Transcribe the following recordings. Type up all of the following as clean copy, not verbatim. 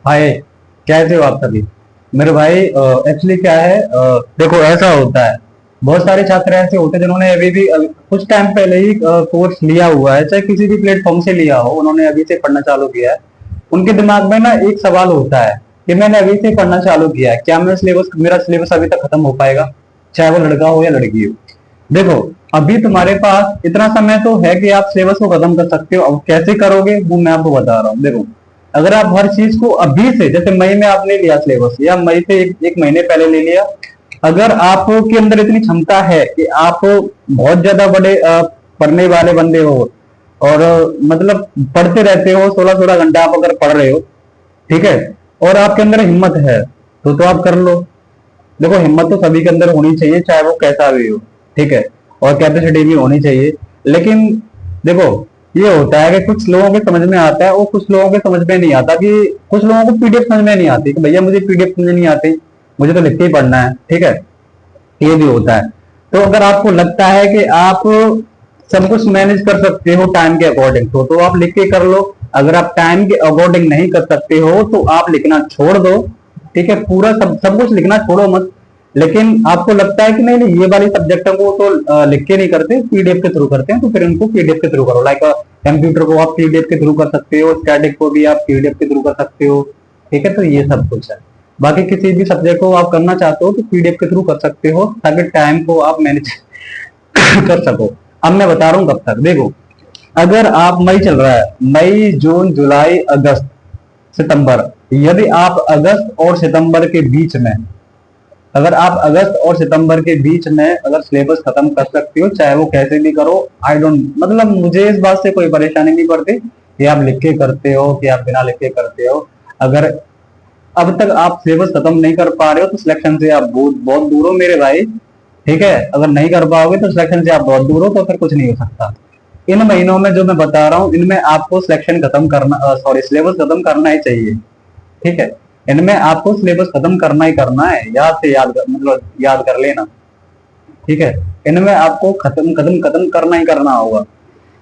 हाय, कैसे हो आप सभी। मेरे भाई एक्चुअली क्या है, देखो ऐसा होता है। बहुत सारे छात्र ऐसे होते हैं जिन्होंने अभी कुछ टाइम पहले ही कोर्स लिया हुआ है, चाहे किसी भी प्लेटफॉर्म से लिया हो, उन्होंने अभी से पढ़ना चालू किया है। उनके दिमाग में ना एक सवाल होता है कि मैंने अभी से पढ़ना चालू किया है, क्या मेरा सिलेबस अभी तक खत्म हो पाएगा, चाहे वो लड़का हो या लड़की हो। देखो, अभी तुम्हारे पास इतना समय तो है कि आप सिलेबस को खत्म कर सकते हो। अब कैसे करोगे वो मैं आपको बता रहा हूँ। देखो, अगर आप हर चीज को अभी से, जैसे मई में आपने लिया सिलेबस, या मई से एक महीने पहले ले लिया, अगर आपके अंदर इतनी क्षमता है कि आप बहुत ज्यादा बड़े पढ़ने वाले बंदे हो, और मतलब पढ़ते रहते हो, 16-16 घंटा आप अगर पढ़ रहे हो, ठीक है, और आपके अंदर हिम्मत है, तो आप कर लो। देखो, हिम्मत तो सभी के अंदर होनी चाहिए, चाहे वो कैसा भी हो, ठीक है, और कैपेसिटी भी होनी चाहिए। लेकिन देखो, ये होता है कि कुछ लोगों के समझ में आता है और कुछ लोगों के समझ में नहीं आता, कि कुछ लोगों को पीडीएफ समझ में नहीं आती कि भैया मुझे पीडीएफ समझ नहीं आती, मुझे तो लिख के ही पढ़ना है, ठीक है, ये भी होता है। तो अगर आपको लगता है कि आप सब कुछ मैनेज कर सकते हो टाइम के अकॉर्डिंग, तो आप लिख के कर लो। अगर आप टाइम के अकॉर्डिंग नहीं कर सकते हो तो आप लिखना छोड़ दो, ठीक है, पूरा सब कुछ लिखना छोड़ो मत। लेकिन आपको लगता है कि नहीं नहीं, ये वाली सब्जेक्टों को तो लिख के नहीं करते, पीडीएफ के थ्रू करते हैं, तो फिर इनको पीडीएफ के थ्रू करो। लाइक कंप्यूटर को आप पीडीएफ के थ्रू कर सकते हो, स्टैटिक को भी आप पीडीएफ के थ्रू कर सकते हो, ठीक है। तो ये सब कुछ है। बाकी किसी भी सब्जेक्ट को आप करना चाहते हो तो पीडीएफ के थ्रू कर सकते हो, ताकि टाइम को आप मैनेज कर सको। अब मैं बता रहा हूँ कब तक। देखो, अगर आप, मई चल रहा है, मई जून जुलाई अगस्त सितंबर, यदि आप अगस्त और सितंबर के बीच में, अगर आप अगस्त और सितंबर के बीच में अगर सिलेबस खत्म कर सकते हो, चाहे वो कैसे भी करो, आई डोंट, मतलब मुझे इस बात से कोई परेशानी नहीं पड़ती कि आप लिख के करते हो कि आप बिना लिख के करते हो। अगर अब तक आप सिलेबस खत्म नहीं कर पा रहे हो तो सिलेक्शन से आप बहुत बहुत दूर हो मेरे भाई, ठीक है। अगर नहीं कर पाओगे तो सिलेक्शन से आप बहुत दूर हो, तो फिर कुछ नहीं हो सकता। इन महीनों में जो मैं बता रहा हूँ, इनमें आपको सिलेक्शन खत्म करना, सॉरी, सिलेबस खत्म करना ही चाहिए, ठीक है। इनमें आपको सिलेबस खत्म करना ही करना है, याद से मतलब याद कर लेना, ठीक है। इनमें आपको खत्म खत्म खत्म करना ही करना होगा।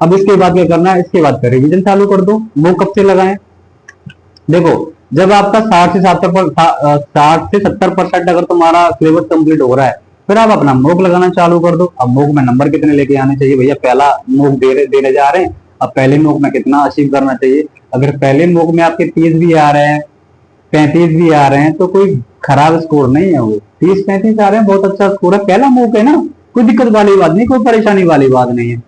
अब इसके बाद क्या करना है, इसके बाद का रिवीजन चालू कर दो। वो कब से लगाएं? देखो, जब आपका 60 से 70% अगर तुम्हारा सिलेबस कंप्लीट हो रहा है, फिर आप अपना मोक लगाना चालू कर दो। अब मोक में नंबर कितने लेके आने चाहिए भैया, पहला मोक देने जा रहे हैं, अब पहले मोक में कितना अचीव करना चाहिए। अगर पहले मोक में आपके 30 भी आ रहे हैं, 35 भी आ रहे हैं, तो कोई खराब स्कोर नहीं है। वो 30-35 आ रहे हैं, बहुत अच्छा स्कोर है, पहला मोक है ना, कोई दिक्कत वाली बात नहीं, कोई परेशानी वाली बात नहीं है।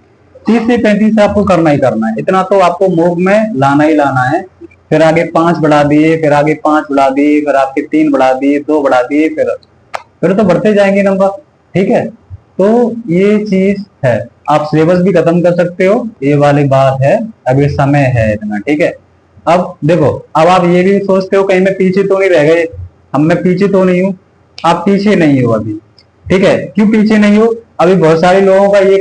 30 से 35 आपको करना ही करना है, इतना तो आपको मोक में लाना ही लाना है। फिर आगे 5 बढ़ा दिए, फिर आगे 5 बढ़ा दिए, फिर आपके 3 बढ़ा दिए, 2 बढ़ा दिए, फिर तो बढ़ते जाएंगे नंबर, ठीक है। तो ये चीज है, आप सिलेबस भी खत्म कर सकते हो, ये वाली बात है। अभी समय है इतना, ठीक है। अब देखो, अब आप ये भी सोचते हो कहीं मैं पीछे तो नहीं रह गए। अब मैं पीछे तो नहीं हूँ, आप पीछे नहीं हो अभी, ठीक है। क्यों पीछे नहीं हो? अभी बहुत सारे लोगों का ये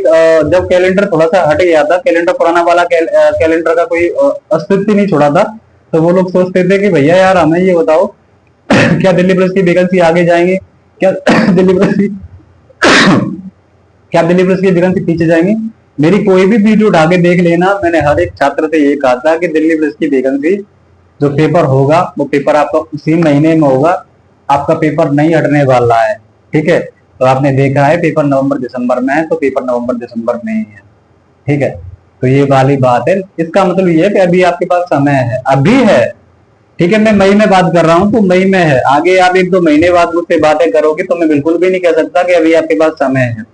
जब कैलेंडर थोड़ा सा हट गया था, कैलेंडर पुराना वाला कैलेंडर का कोई अस्तित्व नहीं छोड़ा था, तो वो लोग सोचते थे कि भैया यार हमें ये बताओ क्या दिल्ली पुलिस की वैकेंसी आगे जाएंगे, क्या दिल्ली पुलिस की क्या दिल्ली पुलिस की वैकेंसी पीछे जाएंगे। मेरी कोई भी वीडियो उठा के देख लेना, मैंने हर एक छात्र से ये कहा था कि दिल्ली पुलिस की वैकेंसी जो पेपर होगा, वो पेपर आपका उसी महीने में होगा, आपका पेपर नहीं हटने वाला है, ठीक है। तो आपने देखा है पेपर नवंबर दिसंबर में है, तो पेपर नवंबर दिसंबर में ही है, ठीक है। तो ये वाली बात है, इसका मतलब ये है कि अभी आपके पास समय है, अभी है, ठीक है। मैं मई में बात कर रहा हूँ तो मई में है, आगे आप 1-2 महीने बाद मुझसे बातें करोगे तो मैं बिल्कुल भी नहीं कह सकता कि अभी आपके पास समय है।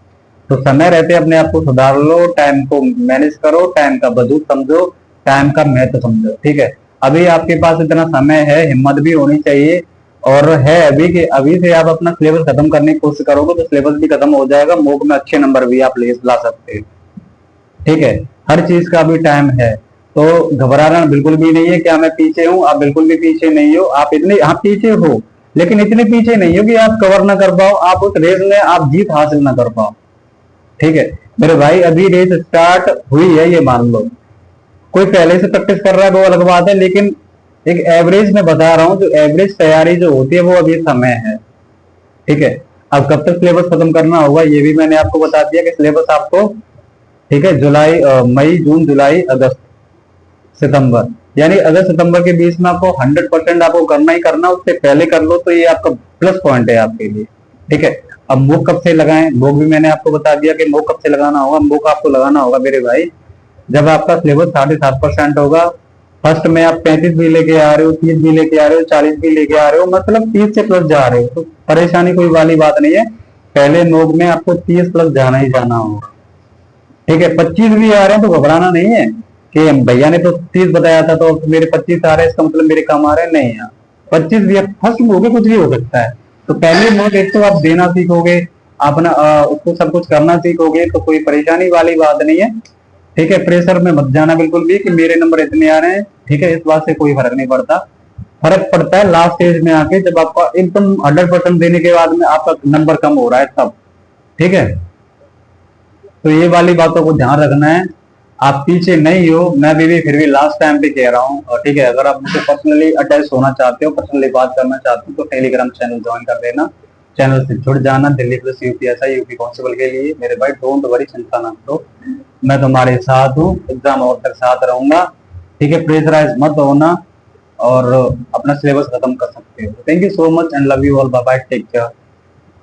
तो समय रहते अपने आप को सुधार लो, टाइम को मैनेज करो, टाइम का वजूद समझो, टाइम का महत्व समझो, ठीक है। अभी आपके पास इतना समय है, हिम्मत भी होनी चाहिए, और है अभी कि अभी से आप अपना सिलेबस खत्म करने की कोशिश करोगे तो सिलेबस भी खत्म हो जाएगा, मोक में अच्छे नंबर भी आप ला सकते हो, ठीक है। हर चीज का भी टाइम है, तो घबराना बिल्कुल भी नहीं है। क्या मैं पीछे हूँ? आप बिल्कुल भी पीछे नहीं हो, आप पीछे हो, लेकिन इतने पीछे नहीं हो कि आप कवर ना कर पाओ, आप उस रेस में आप जीत हासिल ना कर पाओ, ठीक है। मेरे भाई, अभी रेस स्टार्ट हुई है, ये मान लो। कोई पहले से प्रैक्टिस कर रहा है वो अलग बात है, लेकिन एक एवरेज में बता रहा हूँ, जो एवरेज तैयारी जो होती है वो अभी समय है, ठीक है। अब कब तक सिलेबस खत्म करना होगा ये भी मैंने आपको बता दिया कि सिलेबस आपको, ठीक है, मई जून जुलाई अगस्त सितंबर, यानी अगस्त सितंबर के बीच में आपको 100% आपको करना ही करना, उससे पहले कर लो तो ये आपका प्लस पॉइंट है आपके लिए। ठीक है, अब मूक कब से लगाएं, मूक भी मैंने आपको बता दिया कि मूक कब से लगाना होगा। मूक आपको लगाना होगा मेरे भाई जब आपका सिलेबस 7.5% होगा। फर्स्ट में आप 35 भी लेके आ रहे हो, 30 भी लेके आ रहे हो, 40 भी लेके आ रहे हो, मतलब 30 से प्लस जा रहे हो, तो परेशानी कोई वाली बात नहीं है। पहले मूक में आपको 30 प्लस जाना ही जाना होगा। ठीक है, 25 भी आ रहे हैं तो घबराना नहीं है कि भैया ने तो 30 बताया था तो मेरे 25 आ रहे हैं, इसका मतलब मेरे कम आ रहे हैं, नहीं यार। 25 भी फर्स्ट मूक कुछ भी हो सकता है। तो पहले मूक एक तो आप देना सीखोगे, अपना उसको सब कुछ करना सीखोगे, तो कोई परेशानी वाली बात नहीं है। ठीक है, प्रेशर में मत जाना बिल्कुल भी कि मेरे नंबर इतने आ रहे हैं। ठीक है, इस बात से कोई फर्क नहीं पड़ता। फर्क पड़ता है लास्ट स्टेज में आके, जब आपका एकदम 100% देने के बाद में आपका नंबर कम हो रहा है तब। ठीक है, तो ये वाली बातों को ध्यान रखना है। आप पीछे नहीं हो, मैं भी फिर भी लास्ट टाइम पे कह रहा हूँ। और ठीक है, अगर आप मुझसे पर्सनली अटैच होना चाहते हो, पर्सनली बात करना चाहते हो, तो टेलीग्राम चैनल ज्वाइन कर लेना। चैनल से जुड़ जाना Delhi plus UPSI UP constable के लिए। मेरे भाई डोंट वरी, चिंता ना करो, मैं तुम्हारे साथ हूँ, एग्जाम और तक साथ रहूंगा। ठीक है, प्रेशराइज मत होना और अपना सिलेबस खत्म कर सकते हो। Thank you so much and love you all, bye bye, take care.